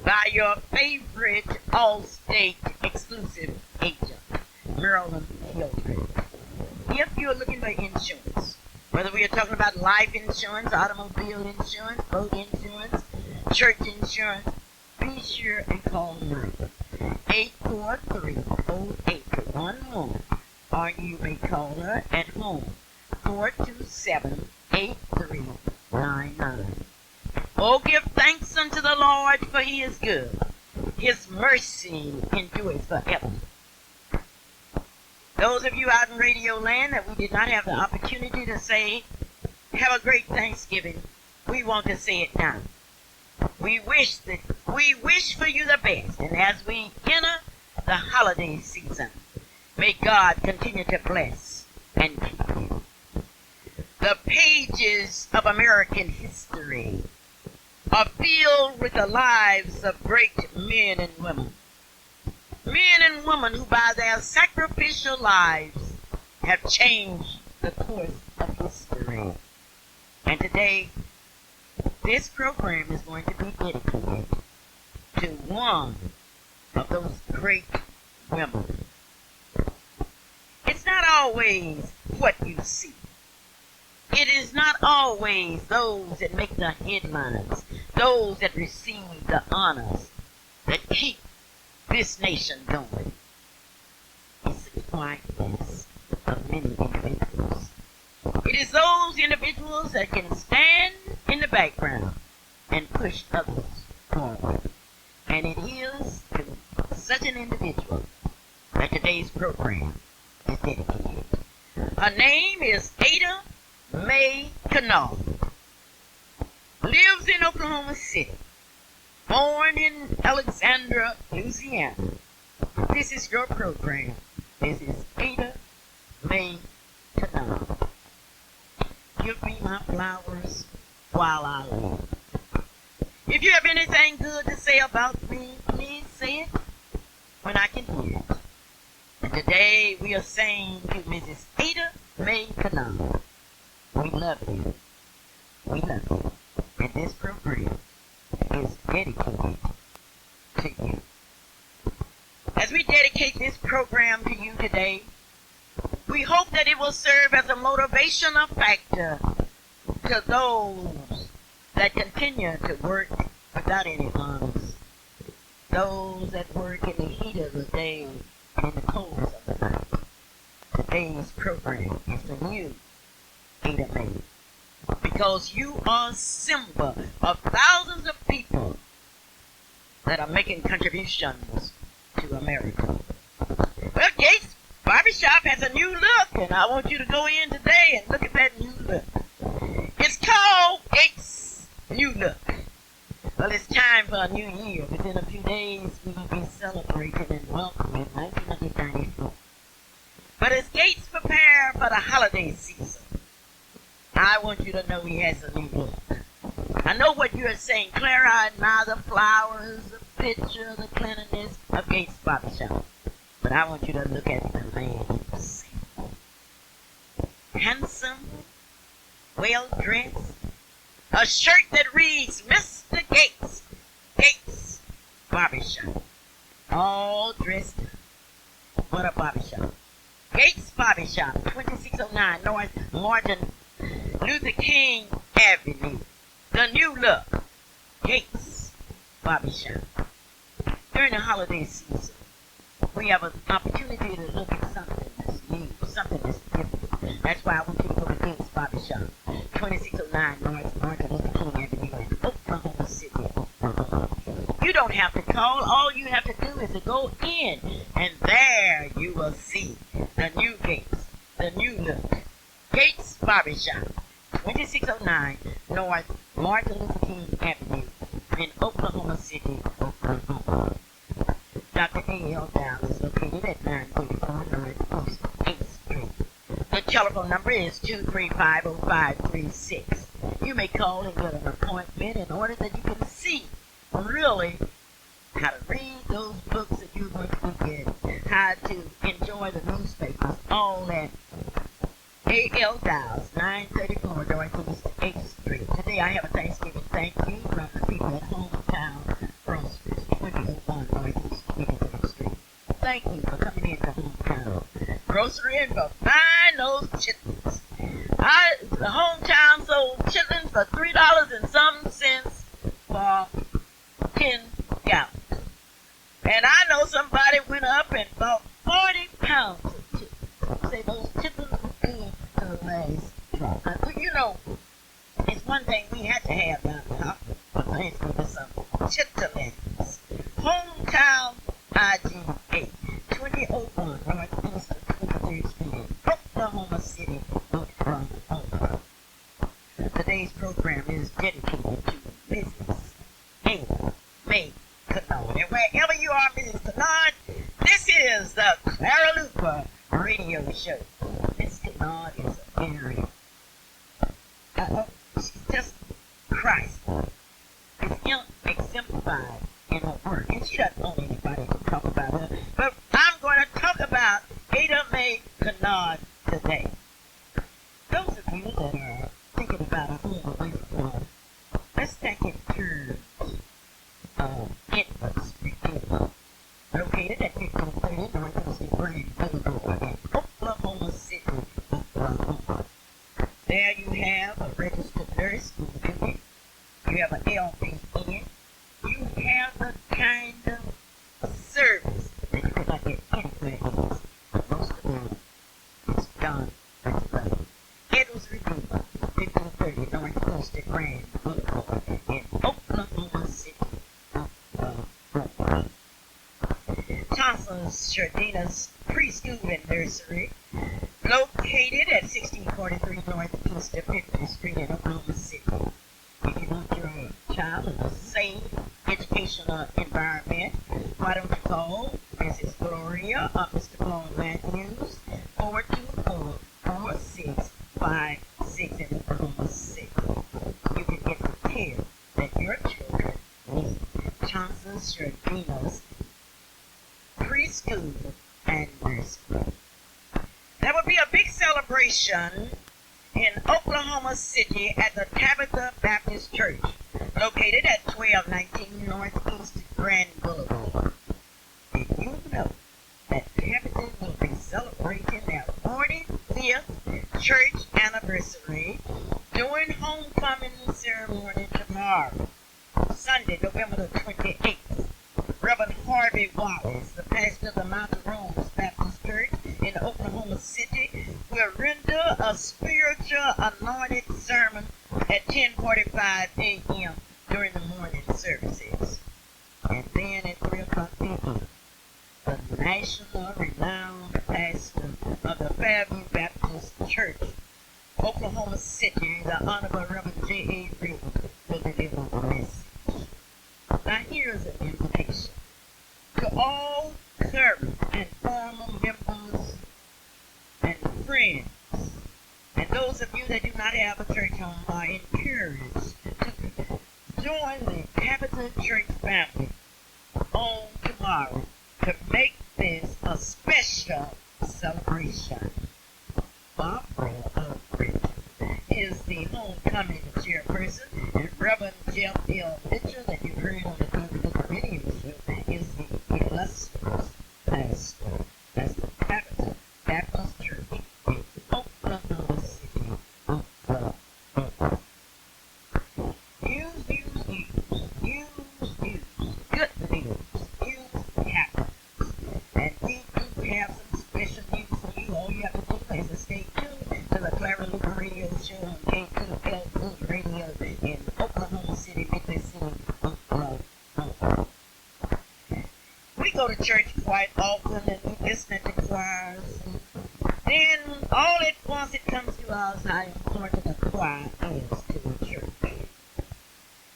by your favorite all-state exclusive agent, Maryland Hildred. If you're looking for insurance, whether we are talking about life insurance, automobile insurance, boat insurance, church insurance, be sure and call now. 843-0811, or you may call her at home, 427-8399. Oh, give thanks unto the Lord, for he is good. His mercy endures forever. Those of you out in radio land that we did not have the opportunity to say, have a great Thanksgiving, we want to say it now. We wish for you the best, and as we enter the holiday season, may God continue to bless and keep you. The pages of American history are filled with the lives of great men and women. Men and women who by their sacrificial lives have changed the course of history. And today, this program is going to be dedicated to one of those great women. It's not always what you see. It is not always those that make the headlines, those that receive the honors, that keep this nation going. It's the quietness of many individuals. It is those individuals that can stand in the background and push others forward. And it is to such an individual that today's program is dedicated. Her name is Ada Mae Kanawha. Lives in Oklahoma City. Born in Alexandria, Louisiana. This is your program. This is Ada Mae Kanawha. Give me my flowers while I live. If you have anything good to say about me, please say it when I can hear it. And today we are saying to Mrs. Ada Mae Kanawha, we love you. We love you. And this program is dedicated to you. As we dedicate this program to you today, we hope that it will serve as a motivational factor to those that continue to work without any funds, those that work in the heat of the day and in the cold of the night. Today's program is for you, Ada Mae, because you are a symbol of thousands of people that are making contributions to America. Well, Gates Barbershop has a new look, and I want you to go in today and look at that new look. It's called Gates New Look. Well, it's time for a new year. Within a few days, we will be celebrating and welcoming 1994. But as Gates prepare for the holiday season, I want you to know he has a new look. I know what you are saying, Clara. I admire the flowers, the picture, the cleanliness of Gates Barbershop. But I want you to look at the man himself. Handsome, well-dressed, a shirt that reads Mr. Gates, Gates Barbershop. All dressed up. What a barbershop. Gates Barbershop, 2609 North Martin Luther King Avenue. The new look. Gates Barbershop. During the holiday season, we have an opportunity to look at something that's new, something that's different. That's why I want you to go to Gates Barbershop, 2609 North Martin Luther King Avenue in Oklahoma City, Oklahoma. You don't have to call. All you have to do is to go in, and there you will see the new Gates, the new look. Gates Barbershop, 2609 North Martin Luther King Avenue in Oklahoma City, Oklahoma. Dr. A.L. Dow is located at 934 North Post 8th Street. The telephone number is 235-0536. You may call and get an appointment in order that you can see really how to read those books that you're going to be getting, how to enjoy the newspapers, all that. A.L. Dow's, 934 Northeast 8th Street. Today I have a Thanksgiving thank you from the people at Hometown Groceries. thank you for coming in to hometown grocery and for buying those chitlins. The hometown sold chitlins for $3 and some cents for 10 gallons. And I know somebody went up and bought 40 pounds of chitlins. Say those chitlins were good to the last drop. You know, it's one thing we had to have down here for Thanksgiving, some chitlins. Hometown IGA, 2001 Northeast 23rd Street, Oklahoma City, Oklahoma. Today's program is dedicated to Mrs. Ada May Kennard. And wherever you are, Mrs. Kennard, this is the Clara Luper radio show. Miss Kennard is a very, she's just Christ. It's exemplified in her work. And she doesn't want anybody to talk about her. But I'm going to talk about Ada May Kennard today. Those of you that are thinking about a home away from home, let's think in terms of Edwards Street, located at 1530 Northeast Grand Boulevard in Oklahoma City, Oklahoma. There you have a registered nurse who's building. You have an LVN. You have the kind of service that you could not get anywhere else. But most of them, it's done with love. Edwards Redeemer, 1530 Northeast Grand Boulevard in Oklahoma City, Oklahoma. Thompson's Shardina's Preschool and Nursery, located at 1643 Northeast 50th Street in Oklahoma City. If you want your child in a safe educational environment, why don't you call Mrs. Gloria or Mr. Paul Matthews, 424-4656 in Oklahoma City. You can get the care that your children need. Thompson's Shardina's Preschool and Nursery. There will be a big celebration in Oklahoma City at the Tabitha Baptist Church, located at 1219 Northeast Grand Boulevard. Did you know that Tabitha will be celebrating their 45th church anniversary during homecoming ceremony tomorrow, Sunday, November the 28th? Reverend Harvey Wallace, the pastor of the Mountain Rose Baptist Church in Oklahoma City, will render a spiritual anointed sermon at 10:45 a.m. during the morning services. And then at 3 o'clock p.m., the national renowned pastor of the Fairview Baptist Church, Oklahoma City, the Honorable Reverend J.A. Reed, will deliver a message. Now here's an invitation to all current and former members and friends, and those of you that do not have a church home are encouraged to join the Tabitha Church family on tomorrow to make this a special celebration. Barbara Bridge is the homecoming chairperson, and Reverend Jeff L. Mitchell, that you heard on the Tabitha radio show, is the illustrious pastor. That's the Tabitha Baptist Church in Oklahoma City, Oklahoma. Use. Good news. Use happens. And we do have some special news for you. All you have to do is to stay tuned to the Clara Luper radio show on K2L Radio in Oklahoma City, Midway City, Oklahoma. We go to church quite often and we listen to choirs. Then all at once it comes to us how important a choir is to a church.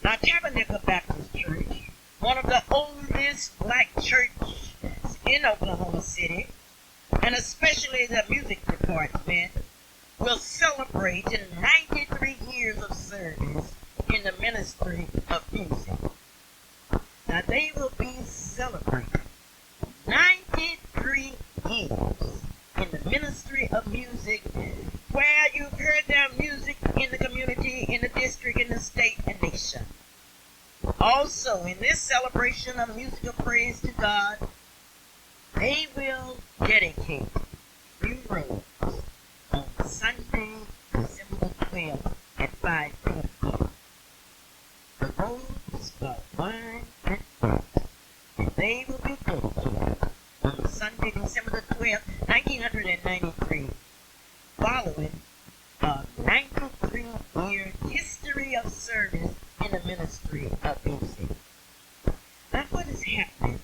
Now Tabernacle Baptist Church, one of the oldest black churches in Oklahoma City, and especially the music department, will celebrate in 93 years of service in the ministry of music. Now they will be celebrating 93 years in the ministry of music, where you've heard their music in the community, in the district, in the state, and nation. Also, in this celebration of musical praise to God, They will dedicate new roads on Sunday, December the 12th at 5 p.m. The roads are wide and broad, and they will be dedicated on Sunday, December the 12th, 1993, following a 93-year history of service in the ministry of music. Now, what is happening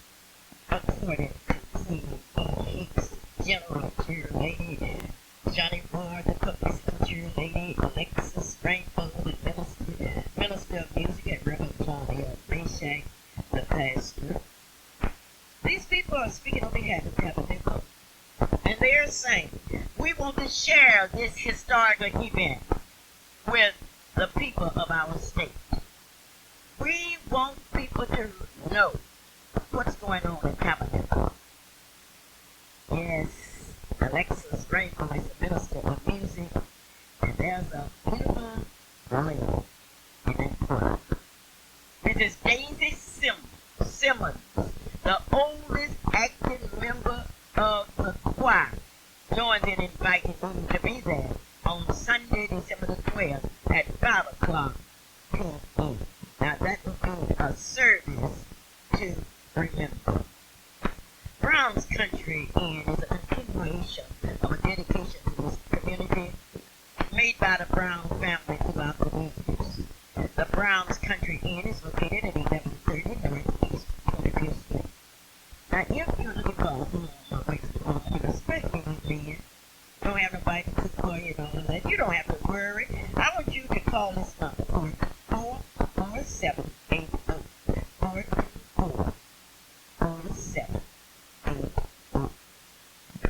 according to Queen Hicks, General Cheerleader, Johnny Moore, the Cookies Cheerleader, Alexis Rainbow, the Minister of Music, and Reverend John L. Meshack, the pastor? These people are speaking on behalf of Tabernacle, and they are saying, we want to share this historical event with the people of our state. We want people to know what's going on in Tabernacle. Yes, Alexis Rainbow is the Minister of Music, and there's a beautiful lady in that choir. This is Daisy Simmons, the oldest active member of the choir, joins in inviting you to be there on Sunday, December the 12th at 5 o'clock p.m. Now that will be a service to remember. Brown's Country Inn is a continuation of a dedication to this community made by the Brown family throughout the years. The Brown's Country Inn is located at 1130 Northeast 25th Street. Now, if you're looking for a home or place to go to, especially with men, don't have nobody to cook for you and all of that, you don't have to worry. I want you to call this number, 44780 424 4780.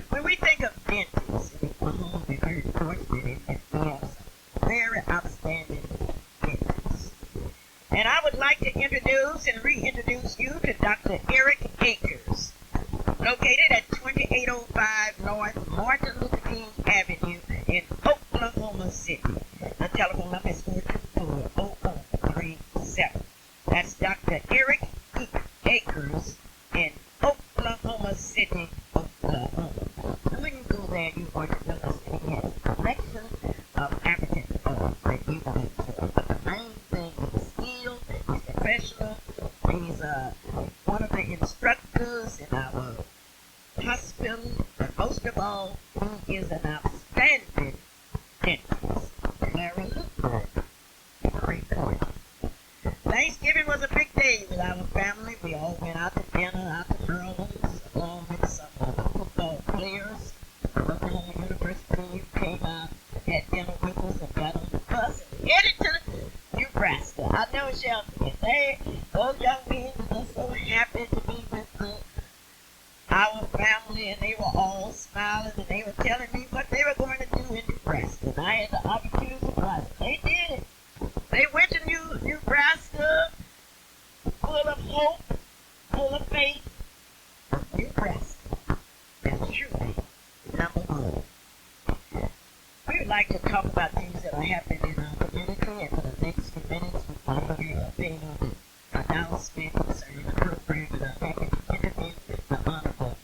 When we think of dentists in Oklahoma, we're very fortunate that we have some very outstanding dentists. And I would like to introduce and reintroduce you to Dr. Eric Akers, located at 2805 North Martin Luther King Avenue in Oklahoma City. The telephone number is 424-0037. That's Dr. Eric Akers in Oklahoma City, Oklahoma. And when you go there, you're going to notice that he has a collection of African arts that you can enjoy. But the main thing is skilled, he's professional, he's one of the instructors in our hospital, but most of all, he is an outstanding dentist. Clara Luper, great point. Thanksgiving was a big day with our family. We all went out to dinner, out to Burlington, along with some football players from Oklahoma University who came out, had dinner with us, and got on the bus and headed to Nebraska. I know, Shelby, those young men were just so happy to be with our family, and they were all smiling, and they were telling me what they were going to do in Nebraska. And I had the opportunity to watch. They did it. They went to Nebraska full of hope, full of faith. Nebraska is truly number one. We would like to talk about things that are happening in our community, and for the next few minutes, we're going to be paying on the announcement concerning the program that I'm having to interview the Honorable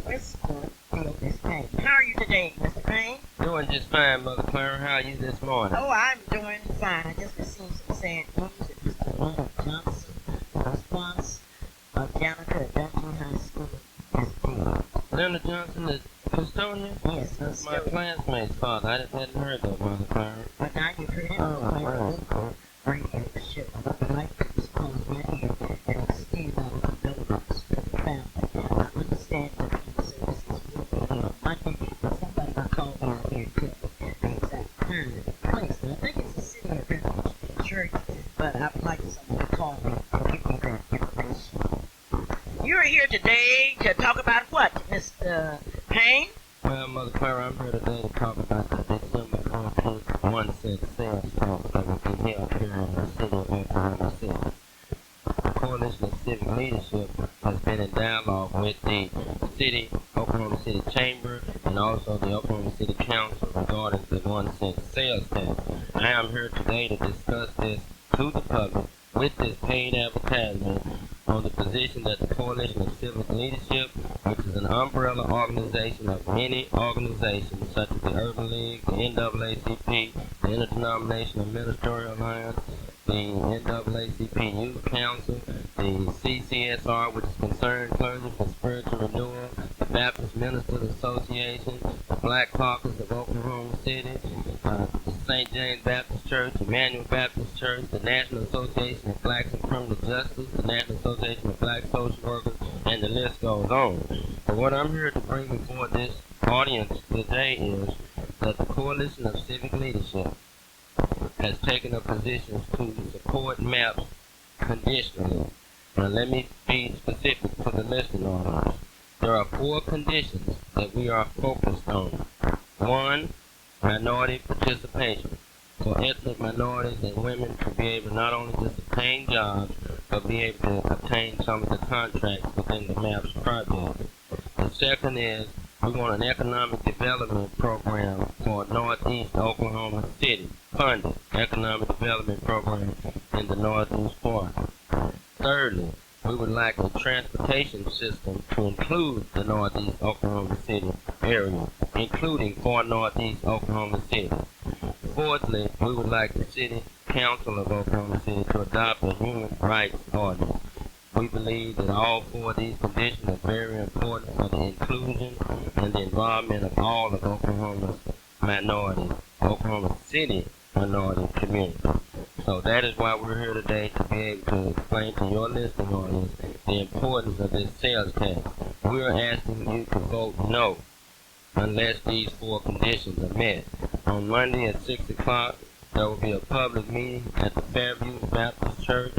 Mr. Bill Miss Payne. How are you today, Mr. Payne? Doing just fine, Mother Clara. How are you this morning? Oh, I'm doing fine. I just received some sad news that Mr. Leonard Johnson, the response of janitor at Dungeon High School, is dead. Leonard Johnson, the custodian? Yes, That's my classmate's father. I hadn't heard that, Mother Clara. But now you've heard it on my local radio show. I would like to respond right here and extend our condolences to the family. I understand that the services will be here on Monday, but somebody will call me out here and tell me the exact time and place. And I think it's the City of Refuge Church, but I would like someone to call me and give me that information. You're here today to talk about what, Mr. Payne? Well, Mother Clara, I'm here today to talk about the December 14th 1 cent sales tax that will be held here in the city of Oklahoma City. The Coalition of Civic Leadership has been in dialogue with the Oklahoma City Chamber, and also the Oklahoma City Council regarding the 1 cent sales tax. I am here today to discuss this to the public with this paid advertisement on the position that the Coalition of Civic Leadership, which is an umbrella organization of many organizations such as the Urban League, the NAACP, the Interdenominational Ministerial Alliance, the NAACP Youth Council, the CCSR, which is Concerned Clergy for Spiritual Renewal, the Baptist Ministers Association, the Black Caucus of Oklahoma City, the St. James Baptist Church, Emmanuel Baptist Church, the National Association of Blacks in Criminal Justice, the National Association of Black Social Workers, and the list goes on. But what I'm here to bring before this audience today is that the Coalition of Civic Leadership has taken up positions to support MAPS conditionally. Now let me be specific to the listening audience. There are 4 conditions that we are focused on. 1, minority participation. For ethnic minorities and women to be able not only just obtain jobs, but be able to obtain some of the contracts within the MAPS project. The second is we want an economic development program for Northeast Oklahoma City, funded economic development program in the Northeast part. Thirdly, we would like a transportation system to include the Northeast Oklahoma City area, including for Northeast Oklahoma City. Fourthly, we would like the City Council of Oklahoma City to adopt a human rights ordinance. We believe that all 4 of these conditions are very important for the inclusion and the involvement of all of Oklahoma's minorities, Oklahoma City minority community. So that is why we're here today, to be able to explain to your listening audience the importance of this sales tax. We are asking you to vote no unless these 4 conditions are met. On Monday at 6 o'clock, there will be a public meeting at the Fairview Baptist Church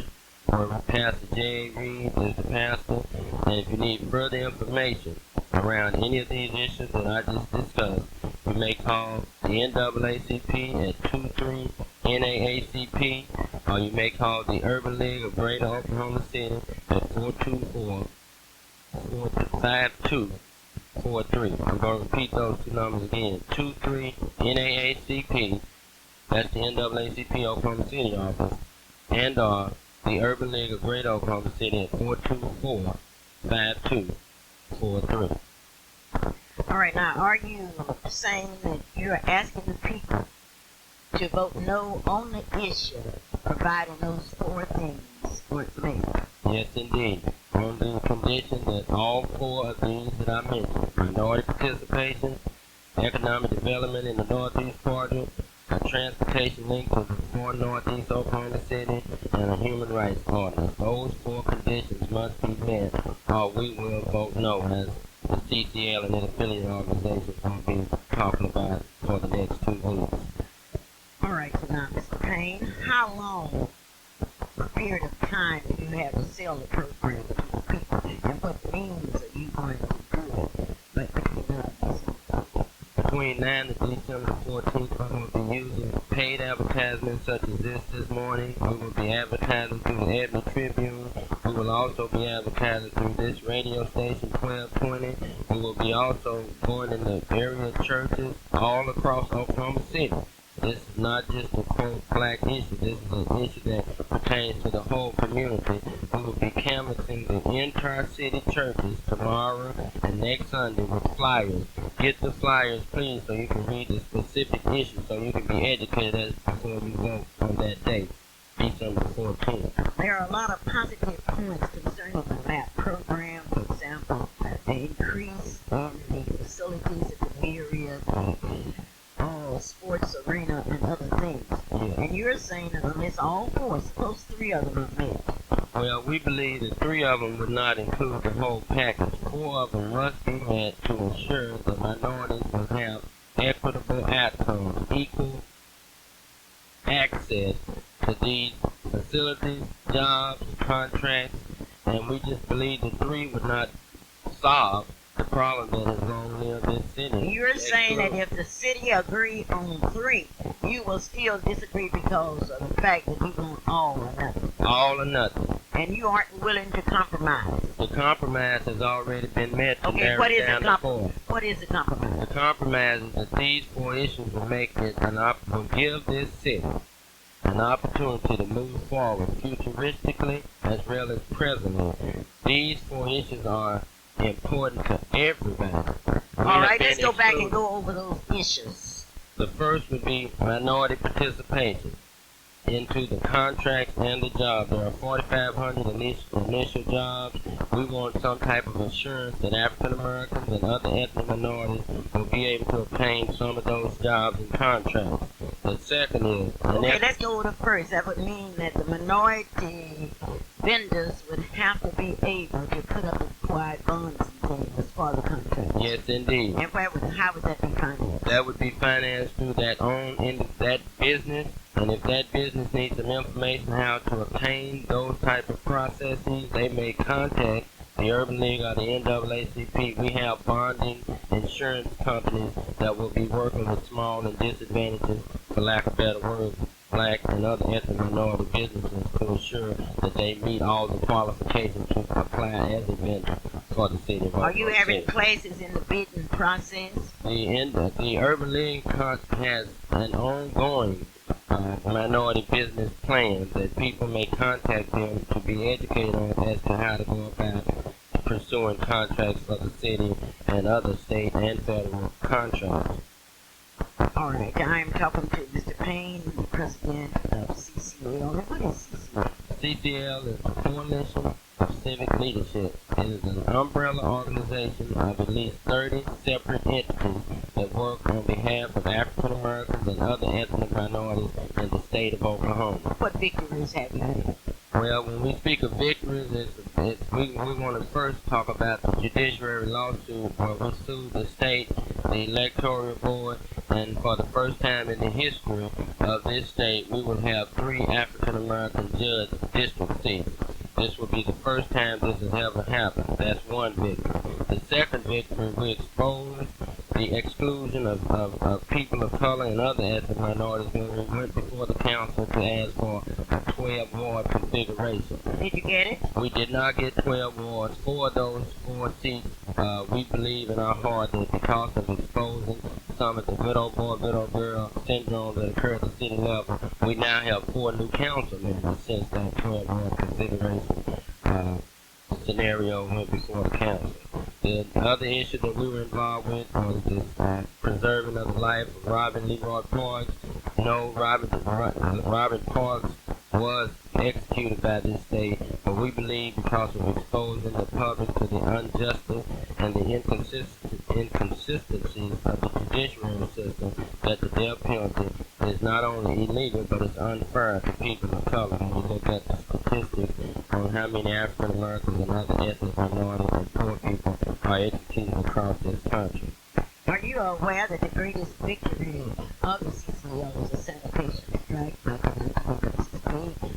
where Pastor J. Reed is the pastor. And if you need further information around any of these issues that I just discussed, you may call the NAACP at 23-NAACP, or you may call the Urban League of Greater Oklahoma City at 424-5243. I'm going to repeat those 2 numbers again. 23-NAACP, that's the NAACP Oklahoma City office, and the Urban League of Greater Oklahoma City at 424-5243. All right, now, are you saying that you're asking the people to vote no on the issue, providing those 4 things were made? Yes, indeed. On the condition that all 4 of these that I mentioned, minority participation, economic development in the Northeast quadrant, a transportation link to the 4 Northeast Oklahoma City, and a human rights ordinance. Those 4 conditions must be met, or we will vote no, as the CCL and its affiliate organizations will be talking about for the next 2 weeks. All right, so now, Mr. Payne, how long a period of time do you have to sell the program to the people, and what means are you going to do it? Between 9 to December 14th, we will be using paid advertisements such as this morning. We will be advertising through the Edmond Tribune. We will also be advertising through this radio station, 1220. We will be also going in the area churches all across Oklahoma City. This is not just a quote black issue. This is an issue that pertains to the whole community. We will be canvassing the entire city churches tomorrow and next Sunday with flyers. Get the flyers, please, so you can read the specific issue, so you can be educated before you vote on that date, December 14th. There are a lot of positive points concerning the MAP program. For example, the increase in the facilities at the area, sports arena, and other things. Yeah. And you're saying that unless all 4, suppose 3 of them are met. Well, we believe that 3 of them would not include the whole package. 4 of them must be met to ensure that minorities will have equitable outcomes, equal access to these facilities, jobs, contracts, and we just believe that 3 would not solve the problem that has long lived in city. You're saying that if the city agreed on 3, you will still disagree because of the fact that you want all or nothing. All or nothing. And you aren't willing to compromise. The compromise has already been met to narrow down the 4. What is the compromise? The compromise is that these 4 issues will make it will give this city an an opportunity to move forward futuristically as well as presently. These four issues are important to everybody. All right, let's go back and go over those issues. The first would be minority participation into the contracts and the jobs. There are 4,500 initial jobs. We want some type of assurance that African Americans and other ethnic minorities will be able to obtain some of those jobs and contracts. The second is... Okay, let's go with the first. That would mean that the minority vendors would have to be able to put up required bonds and things as far as the contract. Yes, indeed. And how would that be financed? That would be financed through that business. And if that business needs some information how to obtain those type of processes, they may contact the Urban League or the NAACP. We have bonding insurance companies that will be working with small and disadvantaged, for lack of better words, black and other ethnic minority businesses to ensure that they meet all the qualifications to apply as a vendor for the city of Oklahoma. Are you having places in the bidding process? The Urban League has an ongoing minority business plan that people may contact them to be educated on as to how to go about pursuing contracts for the city and other state and federal contracts. All right, I'm talking to Mr. Payne, the president of CCL. What is CCL? CCL is the Coalition of Civic Leadership. It is an umbrella organization of at least 30 separate entities that work on behalf of African Americans and other ethnic minorities in the state of Oklahoma. What victories have you had? Well, when we speak of victories, we want to first talk about the judiciary lawsuit where we sued the state, the electoral board, and for the first time in the history of this state, we will have 3 African American judge district seats. This will be the first time this has ever happened. That's one victory. The second victory, we exposed the exclusion of people of color and other ethnic minorities when we went before the council to ask for a 12-ward configuration. Did you get it? We did not get 12 wards. 4 of those 4 seats, we believe in our heart that because of exposing some of the good old boy, good old girl syndrome that occurred at the city level, we now have 4 new council members since that 12-ward configuration scenario went before the council. The other issue that we were involved with was this preserving of the life of Robin Leroy Parks. No, Robin Parks was executed by this state, but we believe because of exposing the public to the injustice and the inconsistencies of the judiciary system that the death penalty is not only illegal, but it's unfair to people of color. When you look at the statistics on how many African Americans and other ethnic minorities and poor people are executed across this country. Are you aware that the greatest victory of the CCL was the sanitation strike by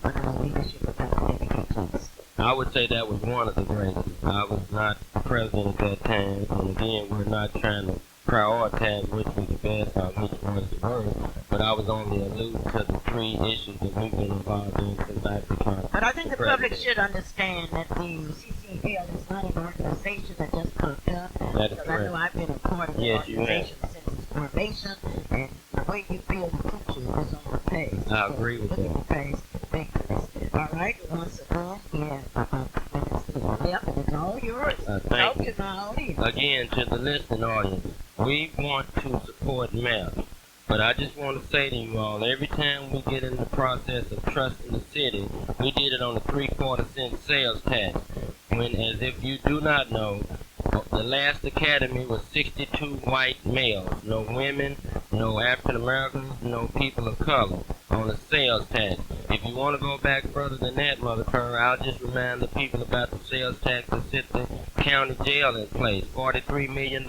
under the leadership of Dr. David King? I would say that was one of the greatest. I was not president at that time, and again, we're not trying to prioritize which was the best or which was the worst, but I was only alluding to the 3 issues that we've been involved in since I became But I think the president. public should understand that the CCL is not an organization that just popped up. That is because correct. I know I've been a part of the Yes, you have. organization since its formation, and the way you build the future is on the page. I agree with Look that. at the page. Victories. All right, once again, yeah, minutes to the left, and it's all yours. Thank Talk you. to my audience. Again, to the listening audience, we want to support maps, but I just want to say to you all, every time we get in the process of trusting the city, we did it on a 3/4 cent sales tax, when, as if you do not know, the last academy was 62 white males, no women, no African Americans, no people of color, on a sales tax. If you want to go back further than that, Mother Clara, I'll just remind the people about the sales tax that set the county jail in place, $43 million.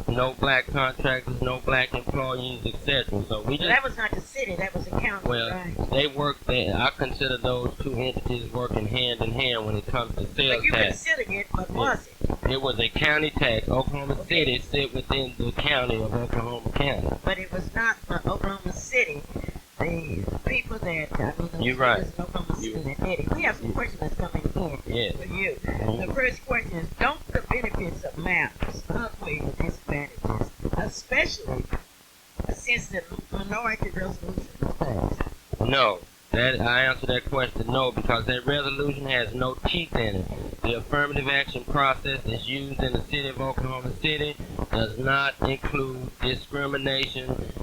No black contractors, no black employees, etc. So we just... That was not the city, that was the county, Well, right? they work there. I consider those 2 entities working hand in hand when it comes to sales But you tax. considered it, but was it? It was a county tax. Oklahoma City sit within the county of Oklahoma County. But it was not for Oklahoma City. The people that, You're right. In Oklahoma City that did it. We have some questions that's coming in Yes. for you. The first question is, don't the benefits of maps outweigh the disadvantages, especially since the minority resolution was passed? No, That I answer that question no, because that resolution has no teeth in it. The affirmative action process that's used in the city of Oklahoma City does not include discrimination,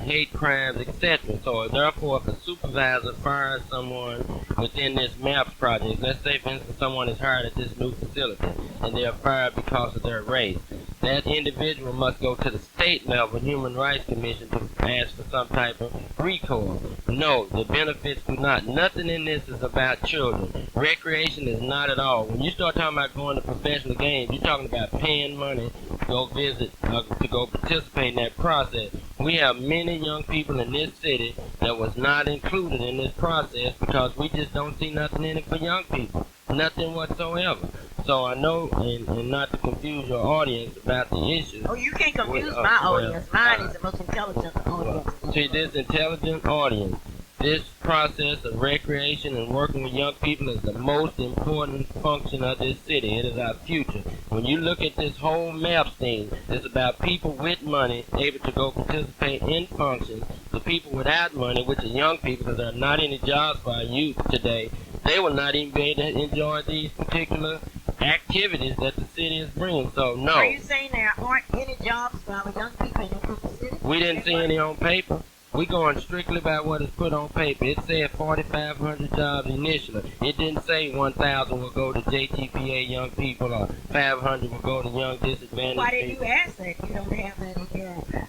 hate crimes, etc. So therefore, if a supervisor fires someone within this MAPS project, let's say for instance someone is hired at this new facility and they are fired because of their race, that individual must go to the state level Human Rights Commission to ask for some type of recourse. No, the benefits do not. Nothing in this is about children. Recreation is not at all. When you start talking about going to professional games, you're talking about paying money to go visit, to go participate in that process. We have many young people in this city that was not included in this process because we just don't see nothing in it for young people. Nothing whatsoever. So I know, and not to confuse your audience about the issue. Oh, you can't confuse my audience. Mine is the most intelligent audience. See, this intelligent audience, this process of recreation and working with young people is the most important function of this city. It is our future. When you look at this whole MAPS thing, it's about people with money able to go participate in functions. The people without money, which are young people, because there are not any jobs for our youth today, they will not even be able to enjoy these particular activities that the city is bringing. So no. Are you saying there aren't any jobs for our young people in the city? We didn't see any on paper. We going strictly by what is put on paper. It said 4,500 jobs initially. It didn't say 1,000 will go to JTPA young people or 500 will go to young disadvantaged Why did people. you ask that? You don't have that in your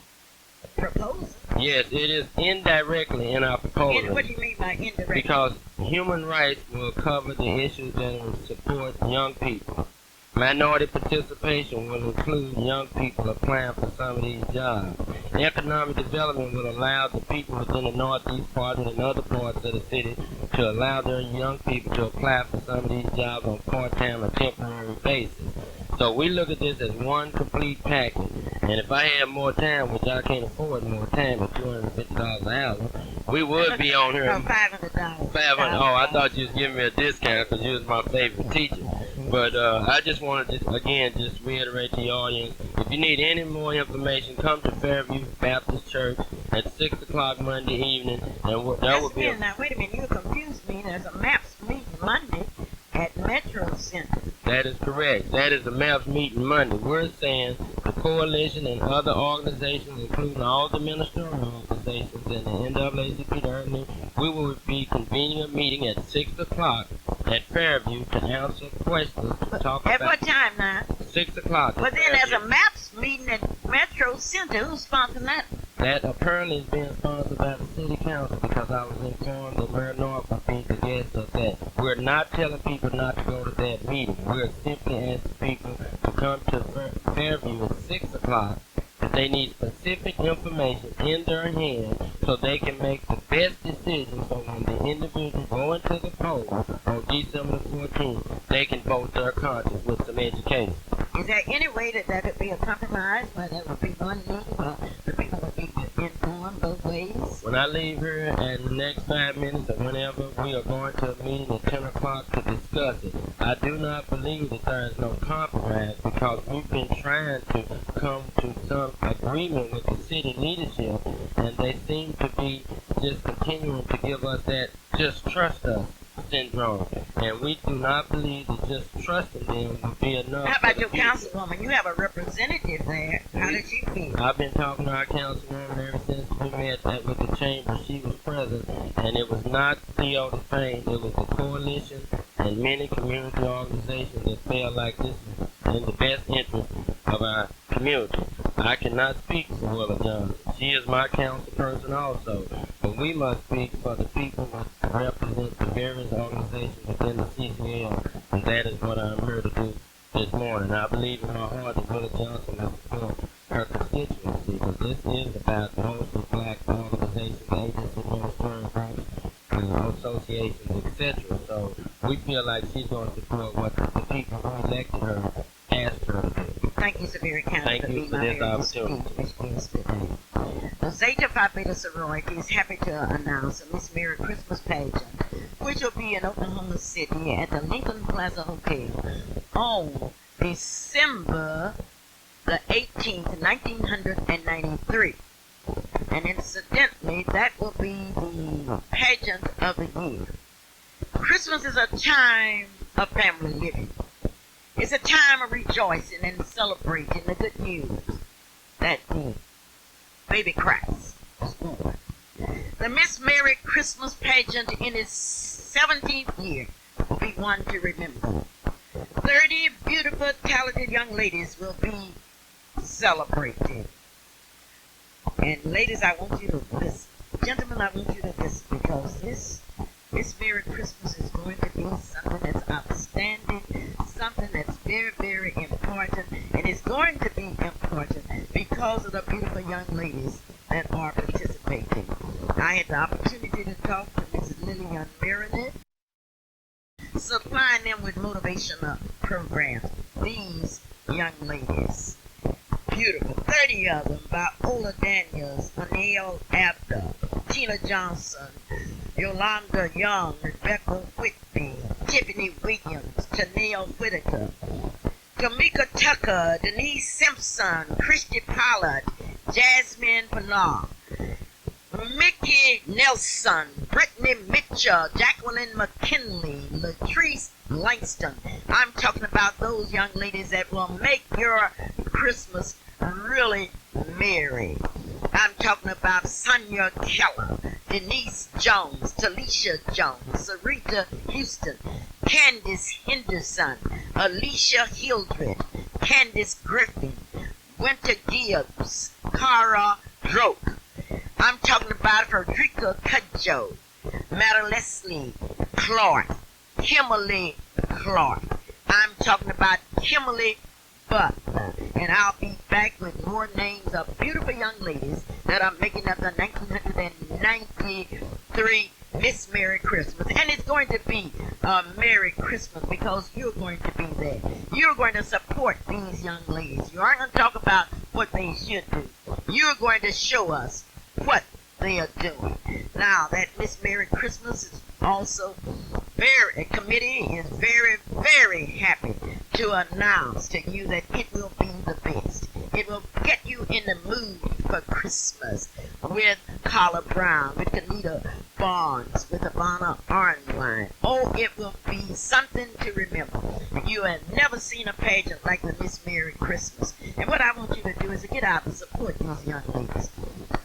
proposal. Yes, it is indirectly in our proposal. What do you mean by indirect? Because human rights will cover the issues that will support young people. Minority participation will include young people applying for some of these jobs. Economic development will allow the people within the northeast part and other parts of the city to allow their young people to apply for some of these jobs on part-time or temporary basis. So we look at this as one complete package. And if I had more time, which I can't afford more time at $250 an hour, we would be on here. No, $500. $500. Oh, I thought you was giving me a discount because you was my favorite teacher. But I just wanted to, again, just reiterate to the audience, if you need any more information, come to Fairview Baptist Church at 6 o'clock Monday evening. And that would be Now, wait a minute. You confused me. There's a MAPS meeting Monday at Metro Center. That is correct. That is the MAPS meeting Monday. We're saying the coalition and other organizations, including all the ministerial organizations and the NAACP, we will be convening a meeting at 6 o'clock at Fairview to answer questions, to talk At about... what time now? 6 o'clock. But then there's a MAPS meeting at Metro Center. Who's sponsoring that? That apparently is being sponsored by the city council because I was informed that Mayor North will be the guest of that. We're not telling people not to go to that meeting. We're simply asking people to come to Fairview at 6 o'clock if they need specific information in their hand so they can make the best decision so when the individual go into the poll on December the 14th, they can vote their conscience with some education. Is there any way that could be a compromise where there would be one meeting where the people would be informed both ways? When I leave here in the next 5 minutes or whenever, we are going to a meeting at 10 o'clock to discuss it. I do not believe that there is no compromise because we've been trying to come to some agreement with the city leadership, and they seem to be just continuing to give us that just trust us syndrome. And we do not believe that just trusting them would be enough. How about your councilwoman? You have a representative there. How does she feel? I've been talking to our councilwoman ever since we met with the chamber. She was present, and it was not Theo the Fame. It was the coalition and many community organizations that felt like this is in the best interest of our community. I cannot speak for Willa Johnson. She is my council person also, but we must speak for the people that represent the various organizations within the CCL, and that is what I'm here to do this morning. I believe in my heart that Willa Johnson will support her constituency, because this is about mostly black organizations, agencies, ministerial groups, associations, etc. So we feel like she's going to support what the people who elected her asked her to do. Thank you so very kindly. Thank you for this opportunity. The Zeta Phi Beta sorority is happy to announce a Miss Merry Christmas pageant, which will be in Oklahoma City at the Lincoln Plaza Hotel on December the 18th, 1993. And incidentally, that will be the pageant of the year. Christmas is a time of family living. It's a time of rejoicing and celebrating the good news that the baby Christ was born. The Miss Merry Christmas pageant in its 17th year will be one to remember. 30 beautiful, talented young ladies will be celebrated. And ladies, I want you to listen. Gentlemen, I want you to listen because this Merry Christmas is going to be something that's outstanding, something that's very, very important, and it's going to be important because of the beautiful young ladies that are participating. I had the opportunity to talk to Mrs. Lillian Marinette, supplying them with motivational programs. These young ladies, beautiful, 30 of them, by Ola Daniels, Anil Abda, Tina Johnson, Yolanda Young, Rebecca Whitby, Tiffany Williams, Tanelle Whitaker, Kamika Tucker, Denise Simpson, Christy Pollard, Jasmine Pilar, Mickey Nelson, Brittany Mitchell, Jacqueline McKinley, Latrice Langston. I'm talking about those young ladies that will make your Christmas really merry. I'm talking about Sonia Keller, Denise Jones, Talisha Jones, Sarita Houston, Candice Henderson, Alicia Hildred, Candice Griffin, Winter Gibbs, Cara Droke. I'm talking about Frederica Cudjoe, Mary Leslie Clark, Kimberly Clark. I'm talking about Kimberly Butler. And I'll be back with more names of beautiful young ladies that are making up the 1993 Miss Merry Christmas. And it's going to be a Merry Christmas because you're going to be there. You're going to support these young ladies. You aren't going to talk about what they should do. You're going to show us what they are doing. Now, that Miss Merry Christmas is also committee is very, very happy to announce to you that it will be the best. It will get you in the mood for Christmas with Carla Brown, with Kanita Barnes, with Ivana Arnwine. Oh, it will be something to remember. You have never seen a pageant like the Miss Merry Christmas. And what I want you to do is to get out and support these young ladies.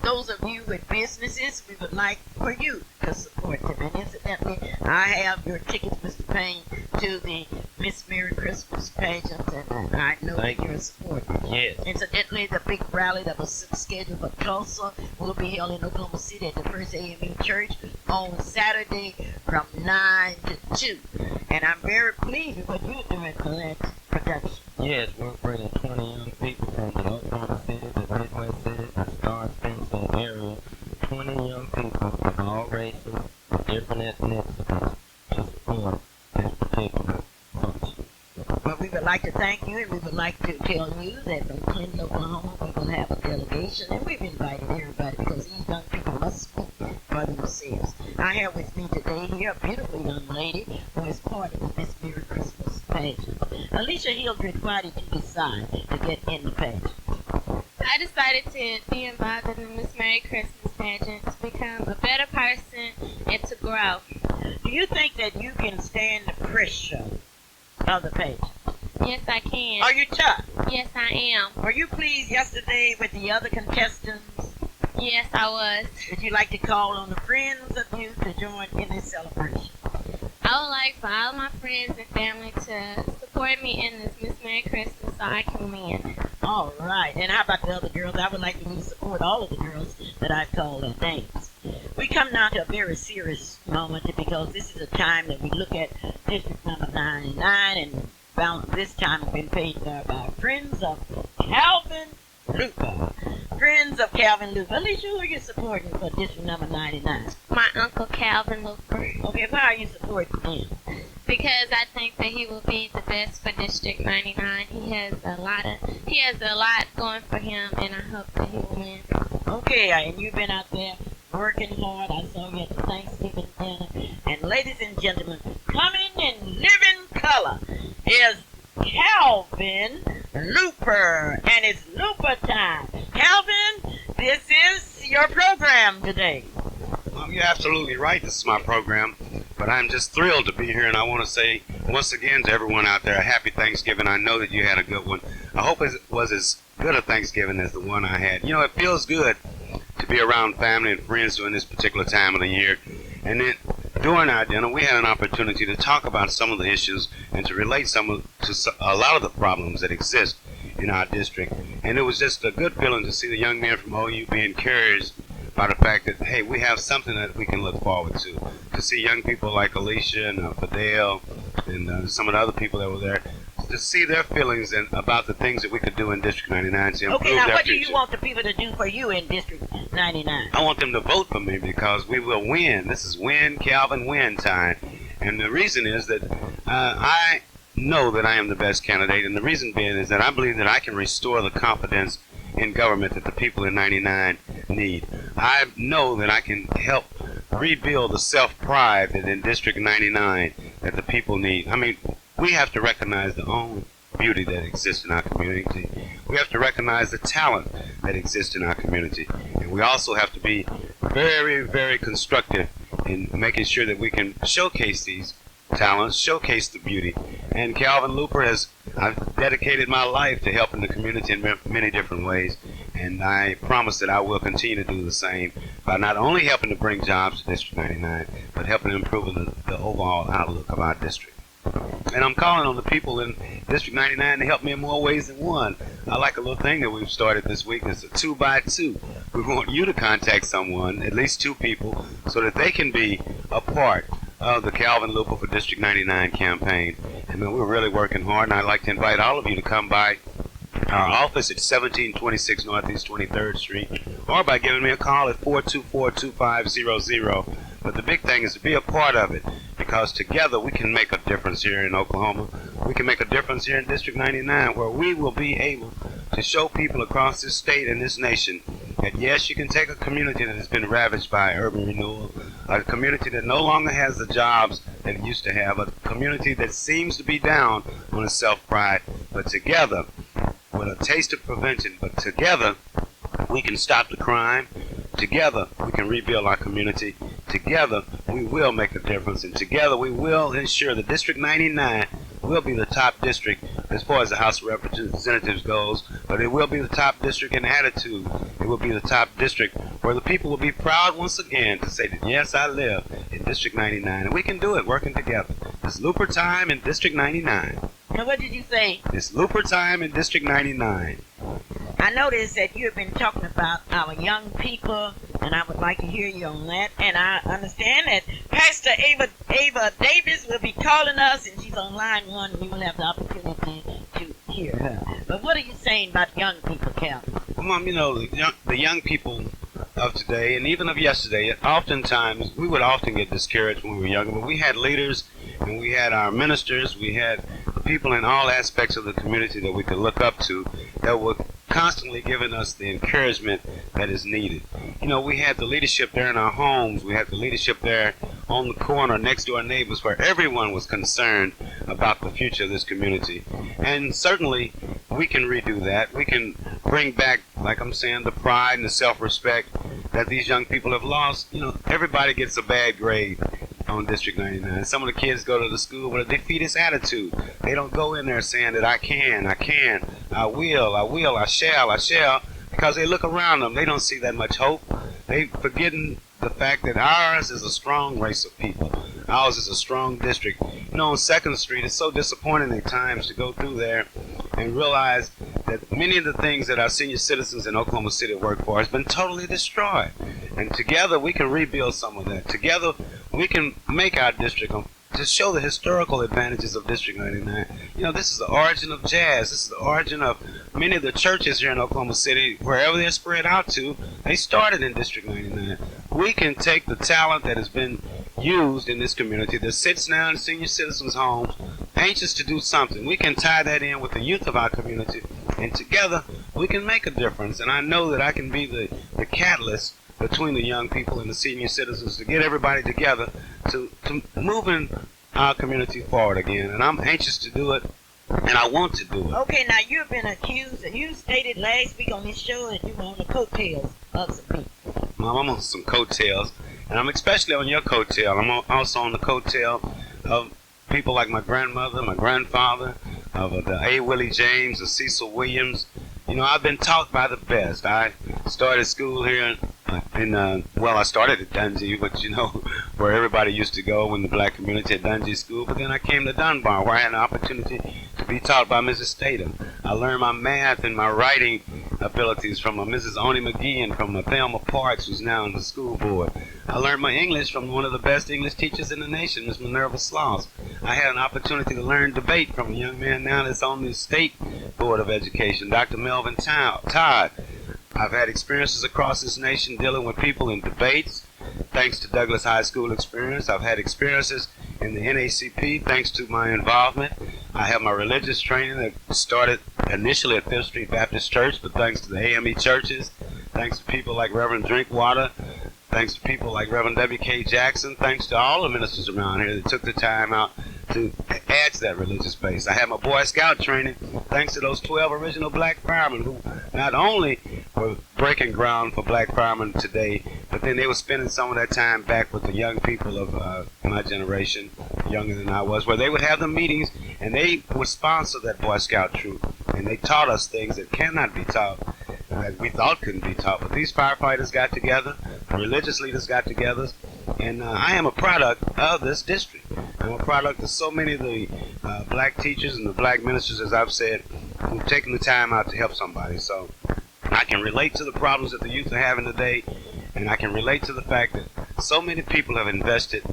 Those of you with businesses, we would like for you to support them. And incidentally, I have your tickets, Mr. Payne, to the Miss Merry Christmas pageant, and I know that you're a supporter. Yes. Incidentally, the big rally that was scheduled for Tulsa will be held in Oklahoma City at the First AME Church on Saturday from 9 to 2. And I'm very pleased with what you're doing for that production. Yes, we're bringing 20 young people from the Oklahoma City, the Midwest City, the Star Spencer area. 20 young people of all races, different ethnicities, to support this particular function. Well, we would like to thank you, and we would like to tell you that from Clinton, Oklahoma, we will have a delegation, and we've invited everybody because these young people must speak for themselves. I have with me today here a beautiful young lady who is part of this Merry Christmas pageant. Alicia Hildred, why did you decide to get in the pageant? I decided to be involved in the Miss Merry Christmas pageant to become a better person and to grow. Do you think that you can stand the pressure of the pageant? Yes, I can. Are you tough? Yes, I am. Were you pleased yesterday with the other contestants? Yes, I was. Would you like to call on the friends of you to join in this celebration? I would like for all my friends and family to support me in this Miss Merry Christmas so I can win. All right. And how about the other girls? I would like you to support all of the girls that I've called their names. We come now to a very serious moment because this is a time that we look at District number 99, and this time has been paid for by Friends of Calvin Luper. Friends of Calvin Luper. Alicia, who are you supporting for District number 99? My Uncle Calvin Luper. Okay, why are you supporting him? Because I think that he will be the best for District 99. He has a lot going for him, and I hope that he will win. Okay, and you've been out there working hard. I saw you at the Thanksgiving dinner. And ladies and gentlemen, coming in living color is Calvin Luper, and it's Luper time. Calvin, this is your program today. You're absolutely right. This is my program. But I'm just thrilled to be here, and I want to say once again to everyone out there, a happy Thanksgiving. I know that you had a good one. I hope it was as good a Thanksgiving as the one I had. You know, it feels good to be around family and friends during this particular time of the year. And then during our dinner, we had an opportunity to talk about some of the issues and to relate to a lot of the problems that exist in our district. And it was just a good feeling to see the young men from OU be encouraged by the fact that, hey, we have something that we can look forward to. To see young people like Alicia and Fidel and some of the other people that were there, to see their feelings and about the things that we could do in District 99 to improve Okay, now their what do future. you want the people to do for you in District 99? I want them to vote for me because we will win. This is win, Calvin, win time. And the reason is that I know that I am the best candidate, and the reason being is that I believe that I can restore the confidence in government that the people in 99 need. I know that I can help rebuild the self-pride that in District 99 that the people need. I mean, we have to recognize the own beauty that exists in our community. We have to recognize the talent that exists in our community. And we also have to be very, very constructive in making sure that we can showcase these talents, showcase the beauty. And Calvin Luper I've dedicated my life to helping the community in many different ways. And I promise that I will continue to do the same by not only helping to bring jobs to District 99, but helping to improve the overall outlook of our district. And I'm calling on the people in District 99 to help me in more ways than one. I like a little thing that we've started this week. It's a 2x2. We want you to contact someone, at least 2 people, so that they can be a part of the Calvin Luper for District 99 campaign. And we're really working hard, and I'd like to invite all of you to come by our office at 1726 Northeast 23rd Street, or by giving me a call at 424-2500. But the big thing is to be a part of it, because together we can make a difference here in Oklahoma. We can make a difference here in District 99, where we will be able to show people across this state and this nation that yes, you can take a community that has been ravaged by urban renewal, a community that no longer has the jobs that it used to have, a community that seems to be down on its self-pride, but together, with a taste of prevention, but together we can stop the crime. Together we can rebuild our community. Together we will make a difference, and together we will ensure that District 99 will be the top district as far as the House of Representatives goes, but it will be the top district in attitude. It will be the top district where the people will be proud once again to say that yes, I live in District 99, and we can do it working together. It's Luper time in District 99. Now, what did you say? It's Luper time in District 99. I noticed that you have been talking about our young people, and I would like to hear you on that. And I understand that Pastor Ava Davis will be calling us, and she's on line 1, and we will have the opportunity to hear her. But what are you saying about young people, Calvin? Well, Mom, you know, the young people of today, and even of yesterday, oftentimes, we would often get discouraged when we were younger, but we had leaders, and we had our ministers, we had people in all aspects of the community that we could look up to that were constantly giving us the encouragement that is needed. You know, we had the leadership there in our homes. We had the leadership there on the corner next to our neighbors, where everyone was concerned about the future of this community. And certainly we can redo that. We can bring back, like I'm saying, the pride and the self-respect that these young people have lost. You know, everybody gets a bad grade on District 99. Some of the kids go to the school with a defeatist attitude. They don't go in there saying that I can, I will, I shall, because they look around them. They don't see that much hope. They forgetting the fact that ours is a strong race of people. Ours is a strong district. You know, on 2nd Street, it's so disappointing at times to go through there and realize that many of the things that our senior citizens in Oklahoma City work for has been totally destroyed. And together we can rebuild some of that. Together we can make our district to show the historical advantages of District 99. You know, this is the origin of jazz. This is the origin of many of the churches here in Oklahoma City. Wherever they're spread out to, they started in District 99. We can take the talent that has been used in this community that sits now in senior citizens' homes, anxious to do something. We can tie that in with the youth of our community, and together we can make a difference. And I know that I can be the catalyst between the young people and the senior citizens to get everybody together to moving our community forward again. And I'm anxious to do it, and I want to do it. Okay, now you've been accused, and you stated last week on this show that you were on the coattails of some people. I'm on some coattails, and I'm especially on your coattail. Also on the coattail of people like my grandmother, my grandfather, of the A. Willie James, the Cecil Williams. You know, I've been taught by the best. I started school here I started at Dungy, which, you know, where everybody used to go in the black community at Dungy School. But then I came to Dunbar, where I had an opportunity to be taught by Mrs. Statham. I learned my math and my writing abilities from Mrs. Oni McGee and from Thelma Parks, who's now on the school board. I learned my English from one of the best English teachers in the nation, Miss Minerva Sloss. I had an opportunity to learn debate from a young man now that's on the state board of education, Dr. Melvin Todd. I've had experiences across this nation dealing with people in debates, thanks to Douglas High School experience. I've had experiences in the NACP, thanks to my involvement. I have my religious training that started initially at Fifth Street Baptist Church, but thanks to the AME churches, thanks to people like Reverend Drinkwater, thanks to people like Reverend W.K. Jackson, thanks to all the ministers around here that took the time out to add to that religious base. I had my Boy Scout training thanks to those 12 original black firemen who not only were breaking ground for black firemen today, but then they were spending some of that time back with the young people of my generation, younger than I was, where they would have the meetings and they would sponsor that Boy Scout troop. And they taught us things that cannot be taught, that we thought couldn't be taught. But these firefighters got together, religious leaders got together, and I am a product of this district. I'm a product of so many of the black teachers and the black ministers, as I've said, who've taken the time out to help somebody. So I can relate to the problems that the youth are having today, and I can relate to the fact that so many people have invested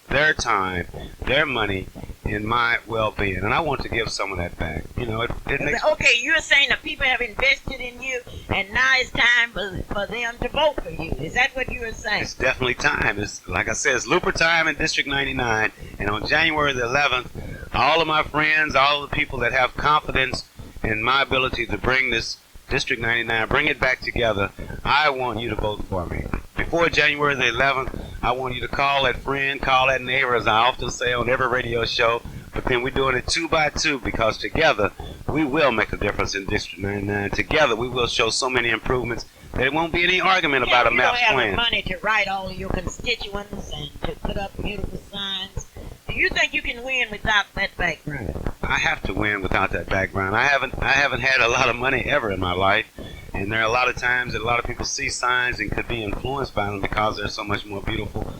their time, their money in my well-being, and I want to give some of that back. You know, it makes... Okay, you're saying that people have invested in you, and now it's time for them to vote for you. Is that what you were saying? It's definitely time. It's, like I said, it's Luper time in District 99, and on January the 11th, all of my friends, all of the people that have confidence in my ability to bring this District 99, bring it back together, I want you to vote for me. Before January the 11th, I want you to call that friend, call that neighbor, as I often say on every radio show, but then we're doing it 2 by 2 because together we will make a difference in District 99. Together we will show so many improvements that it won't be any argument about a map plan. You don't have the money to write all of your constituents and to put up beautiful signs. Do you think you can win without that background? I have to win without that background. I haven't had a lot of money ever in my life, and there are a lot of times that a lot of people see signs and could be influenced by them because they're so much more beautiful,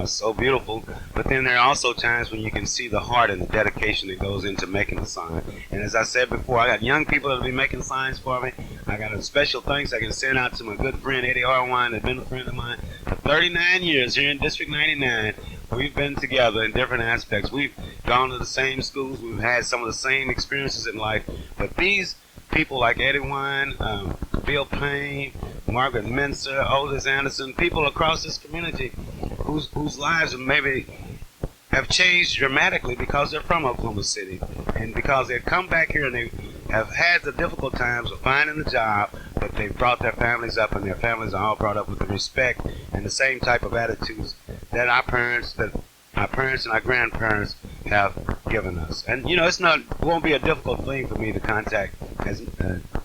so beautiful. But then there are also times when you can see the heart and the dedication that goes into making a sign. And as I said before, I got young people that will be making signs for me. I got a special thanks I can send out to my good friend Eddie Harwine, that's been a friend of mine for 39 years here in District 99. We've been together in different aspects. We've gone to the same schools. We've had some of the same experiences in life. But these people like Eddie Wine, Bill Payne, Margaret Mincer, Otis Anderson, people across this community whose lives maybe have changed dramatically because they're from Oklahoma City and because they've come back here and they have had the difficult times of finding a job, but they've brought their families up, and their families are all brought up with the respect and the same type of attitudes that our parents and our grandparents have given us. And you know, it won't be a difficult thing for me to contact, as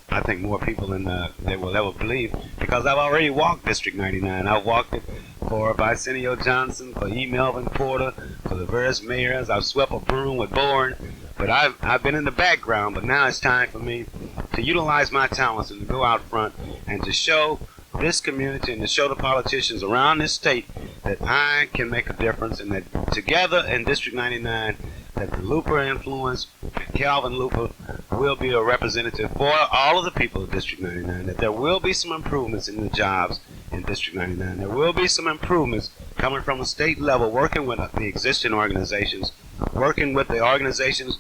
I think more people than they will ever believe, because I've already walked District 99. I've walked it for Vicenio Johnson, for E. Melvin Porter, for the various mayors. I've swept a broom with Bourne, but I've been in the background. But now it's time for me to utilize my talents and to go out front and to show this community and to show the politicians around this state that I can make a difference, and that together in District 99, that the Luper influence, Calvin Luper, will be a representative for all of the people of District 99, that there will be some improvements in the jobs in District 99. There will be some improvements coming from a state level, working with the existing organizations, working with the organizations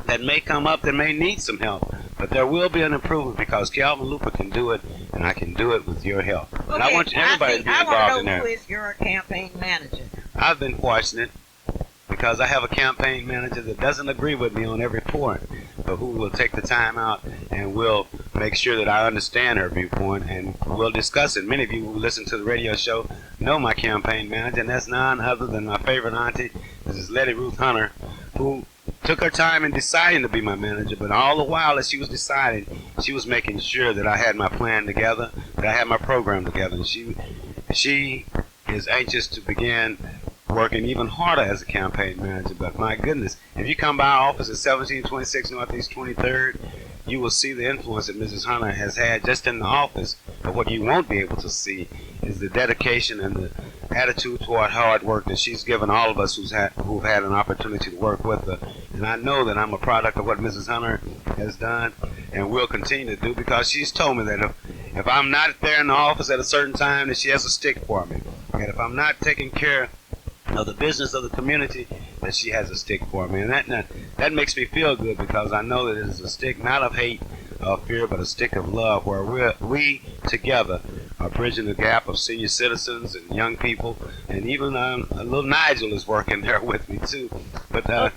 that may come up that may need some help. But there will be an improvement because Calvin Luper can do it, and I can do it with your help. Okay, and I want everybody to be involved in I want to know there. who is your campaign manager. I've been fortunate because I have a campaign manager that doesn't agree with me on every point, but who will take the time out and will make sure that I understand her viewpoint, and we'll discuss it. Many of you who listen to the radio show know my campaign manager, and that's none other than my favorite auntie. This is Letty Ruth Hunter, who took her time in deciding to be my manager, but all the while that she was deciding, she was making sure that I had my plan together, that I had my program together, she is anxious to begin working even harder as a campaign manager. But my goodness, if you come by our office at 1726 Northeast 23rd, you will see the influence that Mrs. Hunter has had just in the office. But what you won't be able to see is the dedication and the attitude toward hard work that she's given all of us who've had an opportunity to work with her. And I know that I'm a product of what Mrs. Hunter has done and will continue to do, because she's told me that if I'm not there in the office at a certain time, that she has a stick for me. And if I'm not taking care of the business of the community, that she has a stick for me. And that makes me feel good, because I know that it is a stick not of hate or fear, but a stick of love, where we together are bridging the gap of senior citizens and young people. And even little Nigel is working there with me too. But I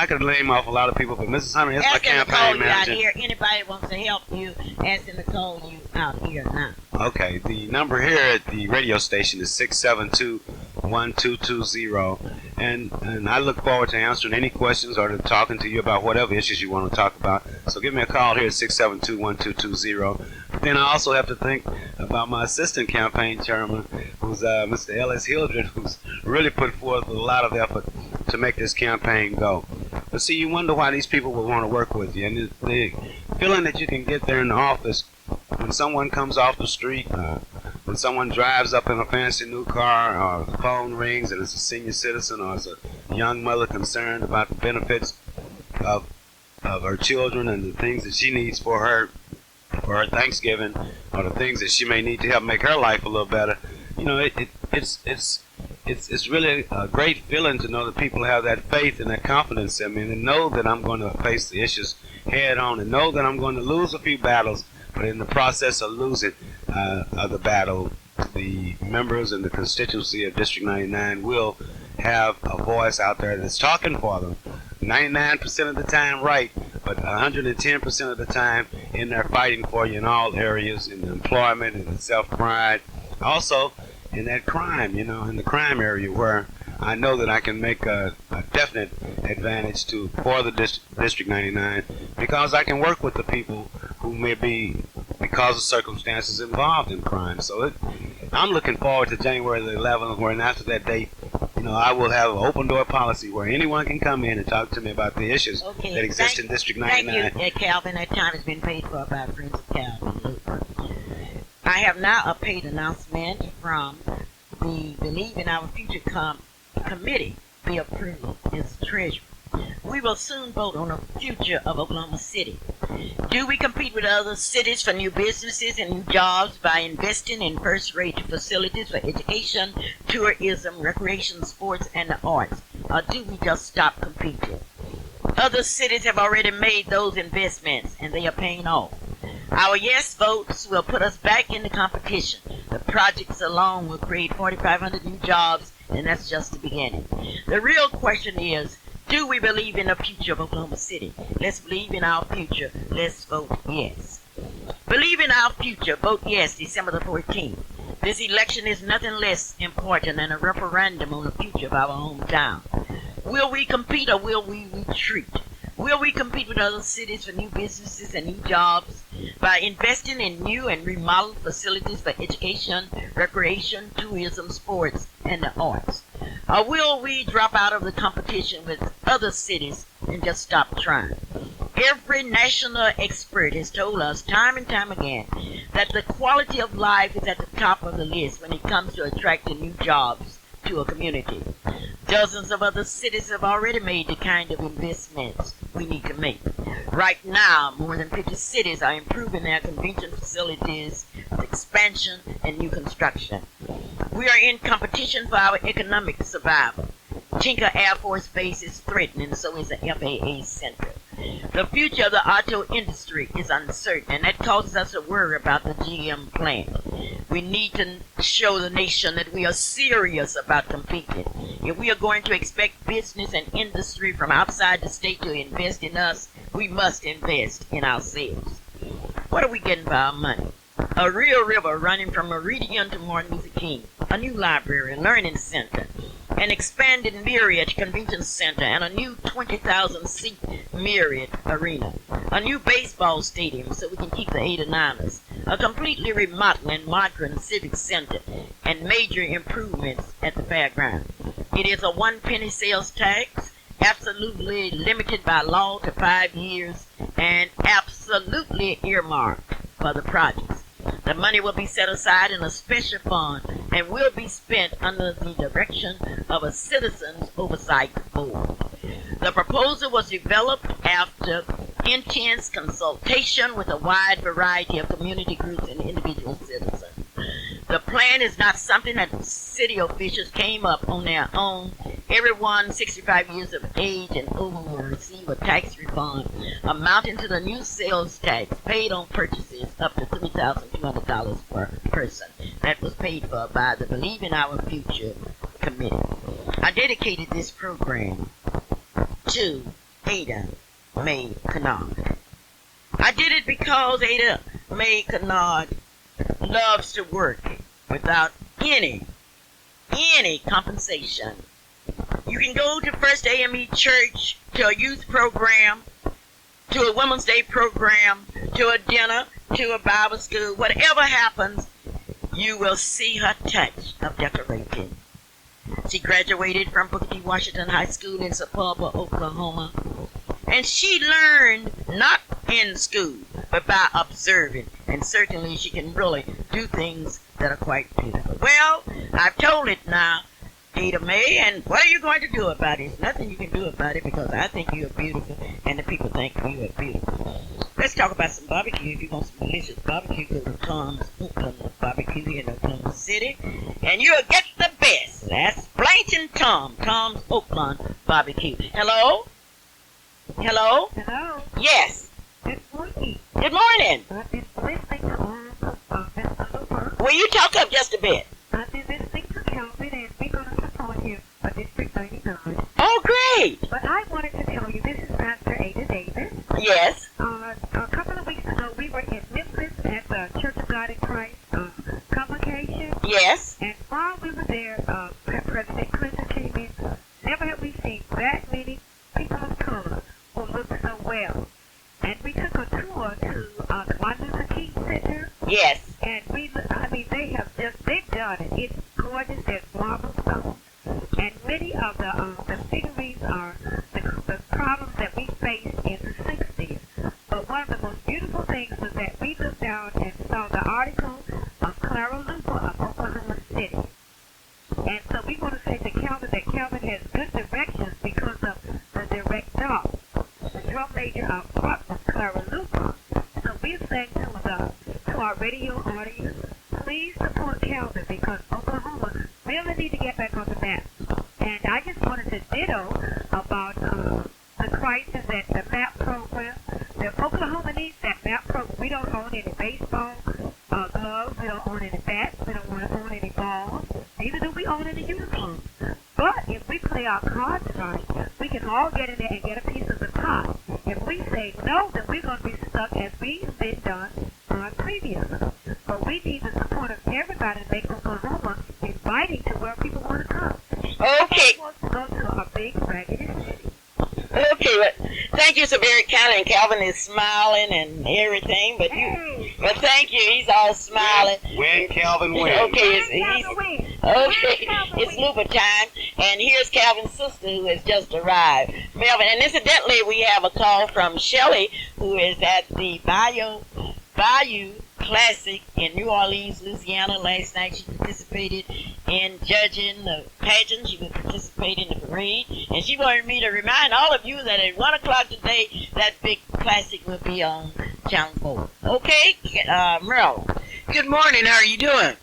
could name off a lot of people, but Mrs. Hunter is my campaign manager. Out here. Anybody wants to help you, ask them to call you out here now. Okay, the number here at the radio station is 672-1220, and I look forward to answering any questions or to talking to you about whatever issues you want to talk about. So give me a call here at 672-1220. Then I also have to think about my assistant campaign chairman, who's Mr. Ellis Hildred, who's really put forth a lot of effort to make this campaign go. But see, you wonder why these people will want to work with you, and the feeling that you can get there in the office when someone comes off the street, when someone drives up in a fancy new car, or the phone rings and it's a senior citizen or it's a young mother concerned about the benefits of her children and the things that she needs for her Thanksgiving, or the things that she may need to help make her life a little better. It's really a great feeling to know that people have that faith and that confidence in me, and know that I'm going to face the issues head on, and know that I'm going to lose a few battles, but in the process of losing the battle, the members and the constituency of District 99 will have a voice out there that's talking for them. 99% of the time right, but 110% of the time in there fighting for you in all areas, in the employment, in the self-pride, also in that crime, in the crime area, where I know that I can make a definite advantage for the District 99, because I can work with the people who may be, because of circumstances, involved in crime. So I'm looking forward to January the 11th, where after that date, I will have an open door policy where anyone can come in and talk to me about the issues that exist in District 99. Thank you, Calvin. That time has been paid for by Friends of Calvin Luper. I have now a paid announcement from the Believe in Our Future committee be approved as treasurer. We will soon vote on the future of Oklahoma City. Do we compete with other cities for new businesses and new jobs by investing in first-rate facilities for education, tourism, recreation, sports, and the arts? Or do we just stop competing? Other cities have already made those investments, and they are paying off. Our yes votes will put us back in the competition. The projects alone will create 4,500 new jobs, and that's just the beginning. The real question is, do we believe in the future of Oklahoma City? Let's believe in our future. Let's vote yes. Believe in our future. Vote yes, December the 14th. This election is nothing less important than a referendum on the future of our hometown. Will we compete or will we retreat? Will we compete with other cities for new businesses and new jobs by investing in new and remodeled facilities for education, recreation, tourism, sports, and the arts? Or will we drop out of the competition with other cities and just stop trying? Every national expert has told us time and time again that the quality of life is at the top of the list when it comes to attracting new jobs to a community. Dozens of other cities have already made the kind of investments we need to make. Right now, more than 50 cities are improving their convention facilities with expansion and new construction. We are in competition for our economic survival. Tinker Air Force Base is threatened, and so is the FAA Center. The future of the auto industry is uncertain, and that causes us to worry about the GM plant. We need to show the nation that we are serious about competing. If we are going to expect business and industry from outside the state to invest in us, we must invest in ourselves. What are we getting for our money? A real river running from Meridian to Martin Luther King, a new library, learning center, an expanded Myriad Convention Center, and a new 20,000-seat Myriad Arena, a new baseball stadium so we can keep the 89ers, a completely remodeling modern civic center, and major improvements at the fairground. It is a 1 penny sales tax, absolutely limited by law to 5 years, and absolutely earmarked for the projects. The money will be set aside in a special fund and will be spent under the direction of a Citizens Oversight Board. The proposal was developed after intense consultation with a wide variety of community groups and individual citizens. The plan is not something that city officials came up on their own. Everyone 65 years of age and over will receive a tax refund amounting to the new sales tax paid on purchases up to $3,200 per person. That was paid for by the Believe in Our Future Committee. I dedicated this program to Ada Mae Kennard. I did it because Ada Mae Kennard loves to work without any compensation. You can go to First AME Church, to a youth program, to a Women's Day program, to a dinner, to a Bible school. Whatever happens, you will see her touch of decorating. She graduated from Booker T. Washington High School in Sapulpa, Oklahoma. And she learned not in school, but by observing. And certainly she can really do things that are quite beautiful. Well, I've told it now, Ada Mae, and what are you going to do about it? There's nothing you can do about it because I think you are beautiful and the people think you are beautiful. Let's talk about some barbecue. If you want some delicious barbecue, go to Tom's Oakland Barbecue here in Oklahoma City, and you'll get the best. That's Blanton Tom's Oakland Barbecue. Hello? Hello? Hello. Yes. Good morning. Good morning. I've been listening to Mr. Luper. Will you talk up just a bit? I've been listening to Calvin, and we're going to support him for District 99. Oh, great. But I wanted to tell you, this is Pastor Ada Davis. Yes. A couple of weeks ago, we were in Memphis at the Church of God in Christ convocation. Yes. And while we were there, President Clinton came in. Never have we seen that many people of color who look so well. And we took a tour to the Martin Luther King Center. Yes. And they've done it. It's gorgeous. There's marble stones. And many of the figurines are the problems that we faced in the 60s. But one of the most beautiful things was that we looked down and saw the article of Clara Luper of Oklahoma City. And so we want to say to Calvin that Calvin has good directions because of the direct dog. The drum major up front was Clara Luper. So we're saying to our radio audience, please support Calvin because Oklahoma really need to get back on the map. And I just wanted to ditto about the crisis at the MAP program. The Oklahoma needs that MAP program. We don't own any baseball gloves. We don't own any bats. We don't want to own any balls. Neither do we own any uniforms. But if we play our cards right, we can all get in there and get a piece of the pie. If we say no, then we're going to be stuck as we've been done previously. But we need the support of everybody to make Oklahoma inviting to where people want to come. Okay. Nobody wants to go to a big raggedy city. Okay, but thank you so very kindly. And Calvin is smiling and everything, but but thank you. He's all smiling. When Calvin wins. Okay, it's Luper time, and here's Calvin's sister who has just arrived, Melvin. And incidentally, we have a call from Shelley, who is at the Bayou Classic in New Orleans, Louisiana. Last night she participated in judging the pageant. She will participate in the parade. And she wanted me to remind all of you that at 1 o'clock today, that big classic will be on Channel 4. Okay, Merle. Good morning. How are you doing?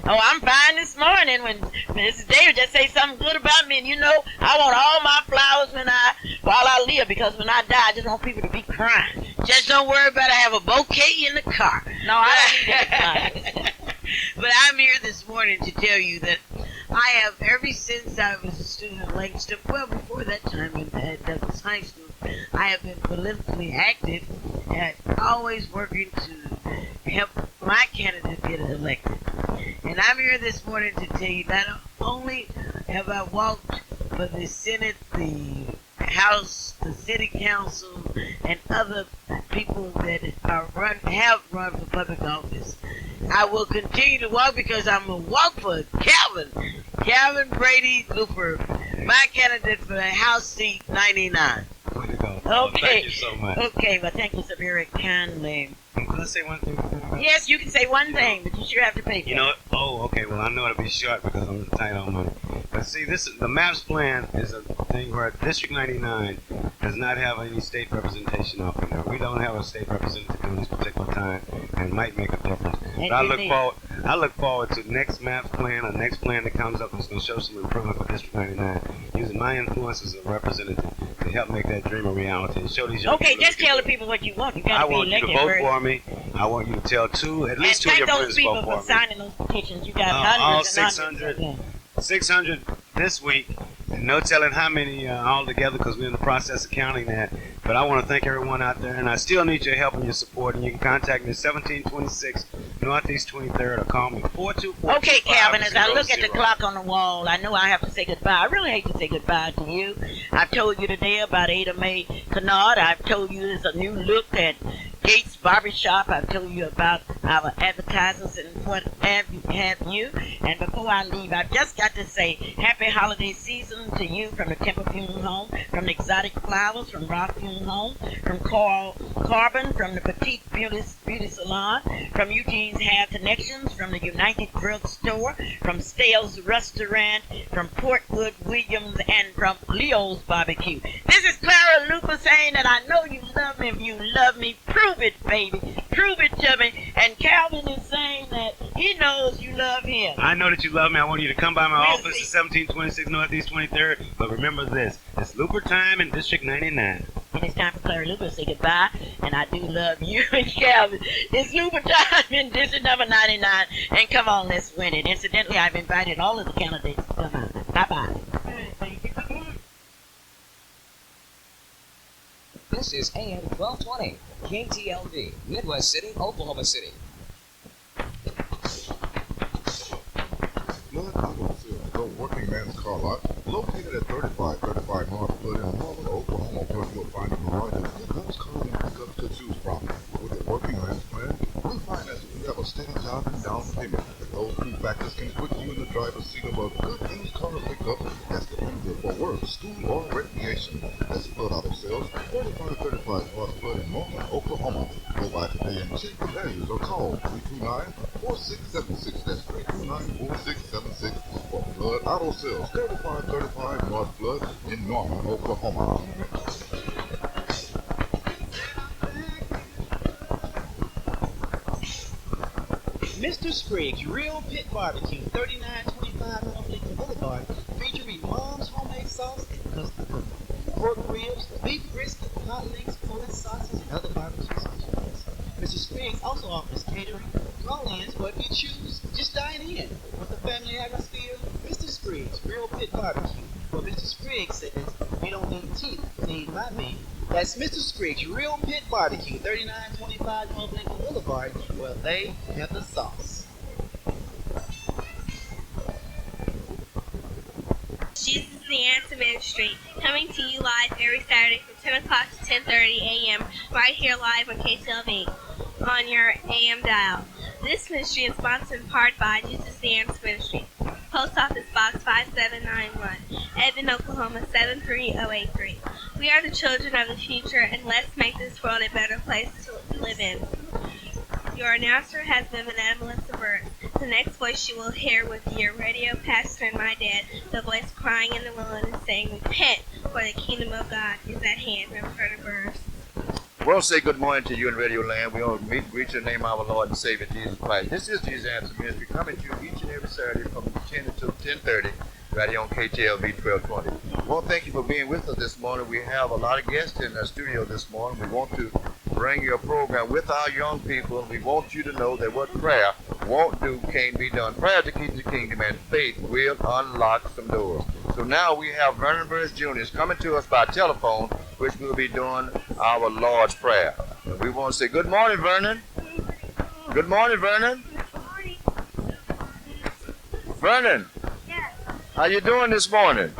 Oh, I'm fine this morning. When Mrs. Davis just say something good about me, and you know, I want all my flowers while I live, because when I die, I just want people to be crying. Just don't worry about it. I have a bouquet in the car. No, I don't need that. But I'm here this morning to tell you that I have, ever since I was a student at Langston, well, before that time at Douglas High School, I have been politically active and always working to help my candidate get elected. And I'm here this morning to tell you not only have I walked for the Senate, the House, the City Council, and other people that have run for public office. I will continue to walk because I'm going to walk for Calvin Brady Luper, my candidate for the House seat 99. Way to go. Okay. Oh, thank you so much. Okay, well, thank you so very kindly. Can I say one thing? Yes, you can say one thing, but you sure have to pay for it. You know, okay, well, I know it'll be short because I'm tight on money. But see, the MAPS plan is a thing where District 99 does not have any state representation up in there. We don't have a state representative during this particular time, and it might make a difference. But I look forward to next MAPS plan or next plan that comes up that's going to show some improvement for District 99, using my influence as a representative to help make that dream a reality and show these young people. Okay, just tell the people what you want. You got I to be want you to elected vote first. for me. I want you to tell at least two of your friends to vote for me. And thank those people for signing those petitions. You got All hundreds and 600. hundreds. 600 this week, and no telling how many all together because we're in the process of counting that. But I want to thank everyone out there, and I still need your help and your support. And you can contact me at 1726 Northeast 23rd or call me 424. Okay, Calvin, as I look at the clock on the wall, I know I have to say goodbye. I really hate to say goodbye to you. I've told you today about Ada Mae Kennard. I've told you there's a new look at Gates Barbershop. I've told you about our advertisers and what have you. And before I leave, I've just got to say happy holiday season to you from the Temple Funeral Home, from the Exotic Flowers, from Rock Funeral Home, from Carl Carbon, from the Petite Beauty Salon, from Eugene's Hair Connections, from the United Drug Store, from Stale's Restaurant, from Portwood Williams, and from Leo's Barbecue. This is Clara Luper saying that I know you love me. If you love me, prove it, baby. Prove it to me. And Calvin is saying that he knows you love him. I know that you love me. I want you to come by my office at 1726 Northeast 23rd. But remember this, it's Luper time in District 99. And it's time for Clara Luper to say goodbye. And I do love you and Calvin. It's Luper time in District number 99. And come on, let's win it. Incidentally, I've invited all of the candidates to come out. Bye-bye. This is AM 1220, KTLV, Midwest City, Oklahoma City. Flood Auto Sales, the working man's car lot, located at 3535 North Flood in Norman, Oklahoma, where you'll find a variety of good guns, cars, and pickups to choose from. With a working man's plan, we finance if you have a steady job and down payment. Those two factors can put you in the driver's seat of a good used car pickup that's dependable for work, school, or recreation. That's Flood Auto Sales, 3535 North Flood in Norman, Oklahoma. Go by today and check the values or call 329-4676. That's 329-4676 for Flood Auto Sales, 3535 North Flood in Norman, Oklahoma. Mr. Spriggs Real Pit Barbecue, 3925 North Lincoln Boulevard, featuring Mom's homemade sauce and custom cooking. Pork ribs, beef brisket, hot links, pulled sauces, and other barbecue sauces. Mr. Spriggs also offers catering, call-ins, or if you choose, just dine in. With the family atmosphere, Mr. Spriggs Real Pit Barbecue. Well, Mr. Spriggs says, we don't need teeth, we need my meat. That's Mr. Spriggs Real Pit Barbecue, 3925 North Lincoln Boulevard, where they have the sauce. Jesus is the Answer Ministry, coming to you live every Saturday from 10 o'clock to 10:30 a.m. right here live on KTLV on your AM dial. This ministry is sponsored in part by Jesus the Answer Ministry. Post Office Box 5791, Edmond, Oklahoma 73083. We are the children of the future, and let's make this world a better place to live in. Your announcer has been Vanessa Melissa Burns. The next voice you will hear will be your radio pastor and my dad, the voice crying in the wilderness saying, repent, for the kingdom of God is at hand. Reverend Burns. We'll say good morning to you in Radio Land. We all greet your name, our Lord and Savior, Jesus Christ. This is Jesus Answer Ministry, coming to you each and every Saturday from 10 to 10:30, right here on KTLV 1220. Well, thank you for being with us this morning. We have a lot of guests in the studio this morning. We want to bring you a program with our young people, and we want you to know that what prayer won't do can't be done. Prayer to keep the kingdom, and faith will unlock some doors. So now we have Vernon Burns Jr. is coming to us by telephone, which will be doing our Lord's Prayer. And we want to say good morning, Vernon. Good morning, Vernon. Vernon. Yes. How you doing this morning?